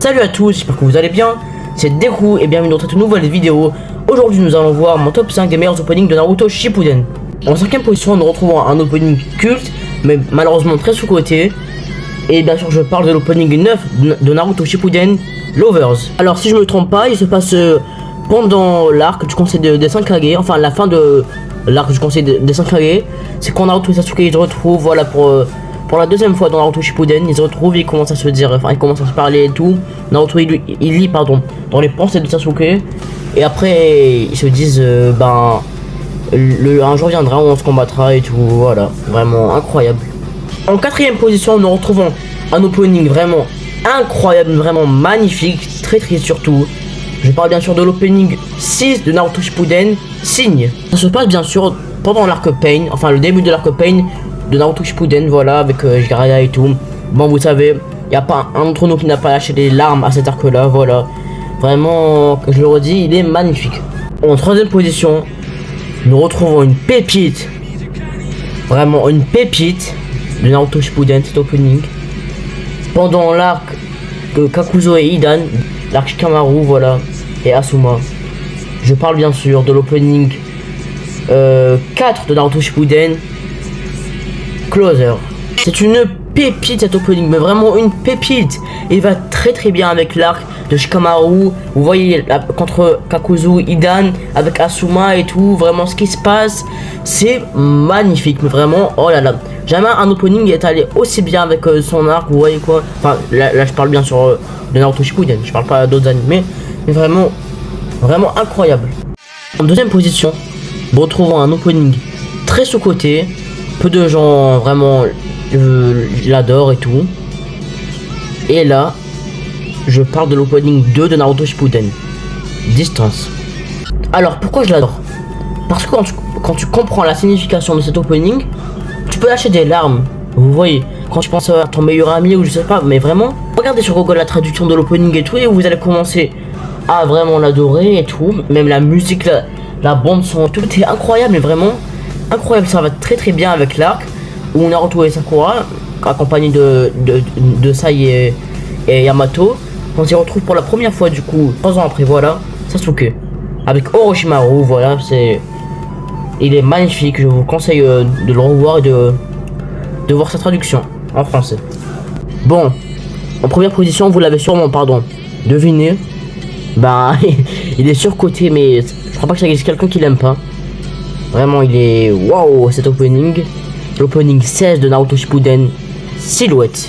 Salut à tous, j'espère que vous allez bien, c'est Deku et bienvenue dans cette nouvelle vidéo. Aujourd'hui nous allons voir mon top 5 des meilleurs openings de Naruto Shippuden. En 5ème position nous retrouvons un opening culte, mais malheureusement très sous-coté. Et bien sûr je parle de l'opening 9 de Naruto Shippuden, Lovers. Alors si je me trompe pas, il se passe pendant l'arc du conseil des 5 Kage, enfin la fin de l'arc du conseil des 5 Kage. C'est quand Naruto et Sasuke ils se retrouvent, voilà, pour la deuxième fois dans Naruto Shippuden, ils se retrouvent, ils commencent à se dire, enfin ils commencent à se parler et tout. Naruto il lit dans les pensées de Sasuke. Et après ils se disent un jour viendra où on se combattra et tout, voilà, vraiment incroyable. En 4ème position nous retrouvons un opening vraiment incroyable, vraiment magnifique, très triste surtout. Je parle bien sûr de l'opening 6 de Naruto Shippuden, Signe. Ça se passe bien sûr pendant l'arc Pain, enfin le début de l'arc Pain de Naruto Shippuden, voilà, avec Jiraiya et tout. Bon, vous savez, il n'y a pas un d'entre nous qui n'a pas lâché des larmes à cet arc là, voilà. Vraiment, je le redis, il est magnifique. En 3ème position, nous retrouvons une pépite, vraiment une pépite de Naruto Shippuden, cet opening. Pendant l'arc de Kakuzo et Hidan, l'arc Shikamaru, voilà, et Asuma. Je parle bien sûr de l'opening 4 de Naruto Shippuden, Closer. C'est une pépite cet opening, mais vraiment une pépite. Il va très bien avec l'arc de Shikamaru. Vous voyez contre Kakuzu, Hidan, avec Asuma et tout. Vraiment ce qui se passe, c'est magnifique. Mais vraiment, oh là là. Jamais un opening est allé aussi bien avec son arc. Vous voyez quoi? Enfin là je parle bien sûr de Naruto Shippuden. Je parle pas d'autres animés. Mais vraiment incroyable. En 2ème position, nous retrouvons un opening très sous-coté. Peu de gens vraiment l'adorent et tout. Et là, je parle de l'opening 2 de Naruto Shippuden, Distance. Alors pourquoi je l'adore? Parce que quand tu comprends la signification de cet opening, tu peux lâcher des larmes. Vous voyez, quand tu penses à ton meilleur ami ou je sais pas, mais vraiment, regardez sur Google la traduction de l'opening et tout, et vous allez commencer à vraiment l'adorer et tout. Même la musique, la bande son, tout est incroyable, mais vraiment incroyable. Ça va très bien avec l'arc où Naruto et Sakura, accompagnés de Sai et Yamato, on s'y retrouve pour la première fois du coup 3 ans après, voilà, Sasuke avec Orochimaru, voilà, il est magnifique. Je vous conseille de le revoir et de voir sa traduction en français. Bon, en première position, vous l'avez sûrement deviné, il est surcoté, mais je crois pas que ça existe quelqu'un qui l'aime pas. Vraiment, il est waouh cet opening. L'opening 16 de Naruto Shippuden, Silhouette.